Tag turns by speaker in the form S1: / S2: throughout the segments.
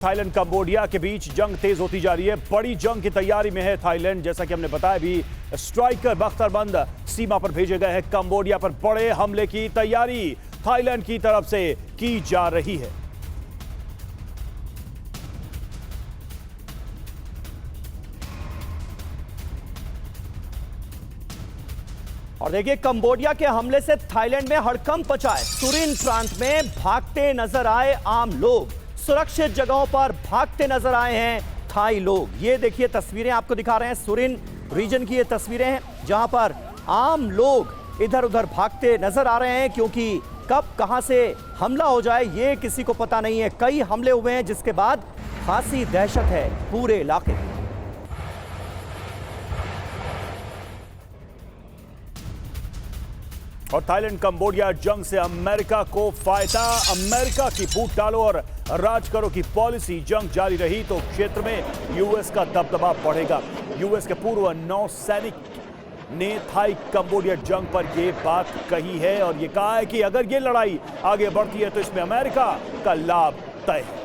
S1: Thailand Cambodia के बीच जंग तेज होती जा रही है। बड़ी जंग की तैयारी में है थाईलैंड। जैसा कि हमने बताया भी, स्ट्राइकर बख्तरबंद सीमा पर भेजे गए हैं। कंबोडिया पर बड़े हमले की तैयारी थाईलैंड की तरफ से की जा रही है।
S2: और देखिए, कंबोडिया के हमले से थाईलैंड में हड़कंप मचा है। सुरिन प्रांत में भागते नजर आए आम लोग, सुरक्षित जगहों पर भागते नजर आए हैं थाई लोग। ये देखिए तस्वीरें आपको दिखा रहे हैं, सुरिन रीजन की ये तस्वीरें हैं जहां पर आम लोग इधर उधर भागते नजर आ रहे हैं, क्योंकि कब कहां से हमला हो जाए ये किसी को पता नहीं है। कई हमले हुए हैं जिसके बाद खासी दहशत है पूरे इलाके में।
S1: और थाईलैंड कंबोडिया जंग से अमेरिका को फायदा। अमेरिका की फूट डालो और राज करो की पॉलिसी जंग जारी रही तो क्षेत्र में यूएस का दबदबा बढ़ेगा। यूएस के पूर्व नौसैनिक ने थाई कंबोडिया जंग पर यह बात कही है और यह कहा है कि अगर यह लड़ाई आगे बढ़ती है तो इसमें अमेरिका का लाभ तय है।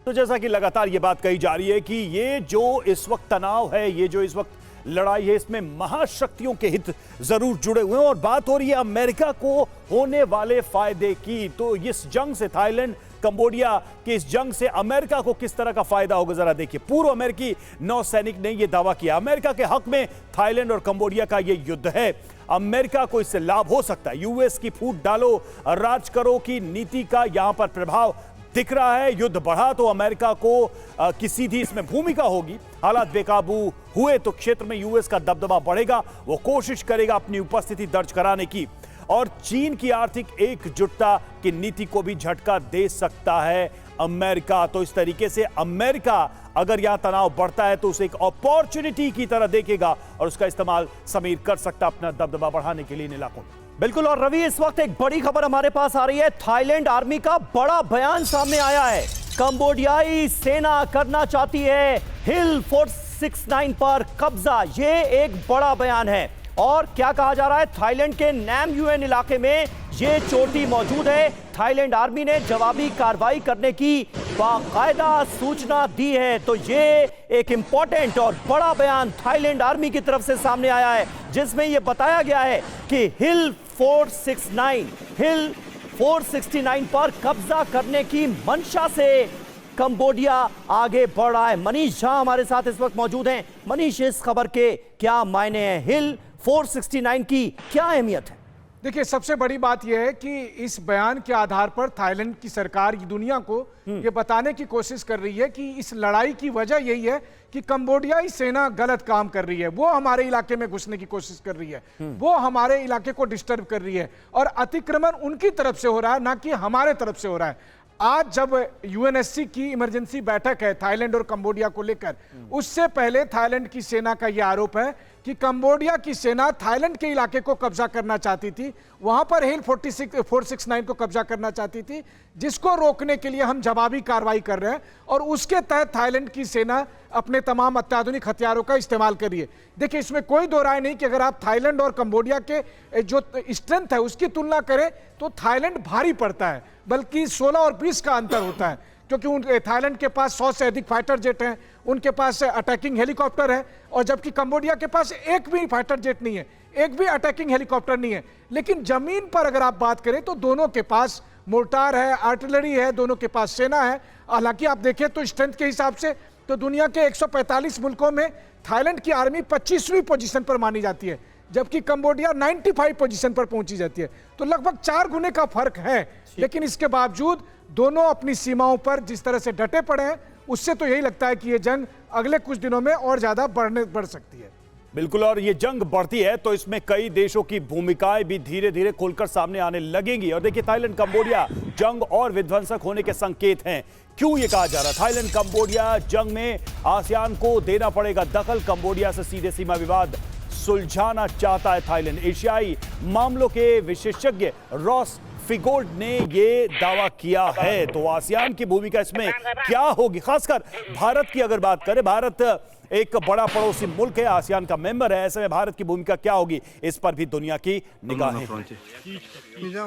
S1: तो जैसा कि लगातार ये बात कही जा रही है कि ये जो इस वक्त तनाव है, ये जो इस वक्त लड़ाई है, इसमें महाशक्तियों के हित जरूर जुड़े हुए हैं और बात हो रही है अमेरिका को होने वाले फायदे की। तो इस जंग से थाईलैंड कंबोडिया के इस जंग से अमेरिका को किस तरह का फायदा होगा, जरा देखिए। पूर्व अमेरिकी नौसैनिक ने यह दावा किया अमेरिका के हक में थाईलैंड और कंबोडिया का यह युद्ध है। अमेरिका को इससे लाभ हो सकता है। यूएस की फूट डालो राज करो की नीति का यहां पर प्रभाव दिख रहा है। युद्ध बढ़ा तो अमेरिका को की सीधी इसमें भूमिका होगी। हालात बेकाबू हुए तो क्षेत्र में यूएस का दबदबा बढ़ेगा। वो कोशिश करेगा अपनी उपस्थिति दर्ज कराने की और चीन की आर्थिक एकजुटता की नीति को भी झटका दे सकता है अमेरिका। तो इस तरीके से अमेरिका अगर यहां तनाव बढ़ता है तो उसे एक अपॉर्चुनिटी की तरह देखेगा और उसका इस्तेमाल समीर कर सकता अपना दबदबा बढ़ाने के लिए इन इलाकों में।
S2: बिल्कुल। और रवि, इस वक्त एक बड़ी खबर हमारे पास आ रही है। थाईलैंड आर्मी का बड़ा बयान सामने आया है। कंबोडियाई सेना करना चाहती है हिल 469 पर कब्जा। ये एक बड़ा बयान है। और क्या कहा जा रहा है, थाईलैंड के नैम यूएन इलाके में ये चोटी मौजूद है। थाईलैंड आर्मी ने जवाबी कार्रवाई करने की बाकायदा सूचना दी है। तो ये एक इंपॉर्टेंट और बड़ा बयान थाईलैंड आर्मी की तरफ से सामने आया है, जिसमें यह बताया गया है कि हिल 469 पर कब्जा करने की मंशा से कंबोडिया आगे बढ़ रहा है। मनीष झा हमारे साथ इस वक्त मौजूद हैं। मनीष, इस खबर के क्या मायने हैं? हिल 469 की क्या अहमियत है?
S3: देखिए, सबसे बड़ी बात यह है कि इस बयान के आधार पर थाईलैंड की सरकार दुनिया को ये बताने की कोशिश कर रही है कि इस लड़ाई की वजह यही है कि कंबोडियाई सेना गलत काम कर रही है। वो हमारे इलाके में घुसने की कोशिश कर रही है, वो हमारे इलाके को डिस्टर्ब कर रही है और अतिक्रमण उनकी तरफ से हो रहा है, ना कि हमारे तरफ से हो रहा है। आज जब यूएनएससी की इमरजेंसी बैठक है थाईलैंड और कंबोडिया को लेकर, उससे पहले थाईलैंड की सेना का यह आरोप है कि कंबोडिया की सेना थाईलैंड के इलाके को कब्जा करना चाहती थी, वहां पर हिल 469 को कब्जा करना चाहती थी, जिसको रोकने के लिए हम जवाबी कार्रवाई कर रहे हैं और उसके तहत थाईलैंड की सेना अपने तमाम अत्याधुनिक हथियारों का इस्तेमाल कर रही है। देखिए, इसमें कोई दो राय नहीं कि अगर आप थाईलैंड और कंबोडिया के जो स्ट्रेंथ है उसकी तुलना करें तो थाईलैंड भारी पड़ता है, बल्कि 16 और 20 का अंतर होता है, क्योंकि थाईलैंड के पास 100 से अधिक फाइटर जेट हैं, उनके पास अटैकिंग हेलीकॉप्टर है, और जबकि कंबोडिया के पास एक भी फाइटर जेट नहीं है, एक भी अटैकिंग हेलीकॉप्टर नहीं है। लेकिन जमीन पर अगर आप बात करें तो दोनों के पास मोर्टार है, आर्टिलरी है, दोनों के पास सेना है। हालांकि आप देखें तो स्ट्रेंथ के हिसाब से तो दुनिया के 145 मुल्कों में थाईलैंड की आर्मी 25वीं पोजीशन पर मानी जाती है, जबकि कंबोडिया 95 पोजीशन पर पहुंची जाती है। तो लगभग 4 गुने का फर्क है। लेकिन इसके बावजूद दोनों अपनी सीमाओं पर जिस तरह से डटे पड़े हैं, उससे तो यही लगता है कि यह जंग अगले कुछ दिनों में और ज्यादा बढ़ सकती है।
S1: बिल्कुल। और ये जंग बढ़ती है तो इसमें कई देशों की भूमिकाएं भी धीरे धीरे खुलकर सामने आने लगेंगी। और देखिए, थाईलैंड कंबोडिया जंग और विध्वंसक होने के संकेत हैं। क्यों ये कहा जा रहा है? थाईलैंड कंबोडिया जंग में आसियान को देना पड़ेगा दखल। कंबोडिया से सीधे सीमा विवाद सुलझाना चाहता है थाईलैंड। एशियाई मामलों के विशेषज्ञ रॉस फिगोल्ड ने ये दावा किया है। तो आसियान की भूमिका इसमें क्या होगी, खासकर भारत की अगर बात करें, भारत एक बड़ा पड़ोसी मुल्क है, आसियान का मेंबर है, ऐसे में भारत की भूमिका क्या होगी, इस पर भी दुनिया की निगाहें हैं।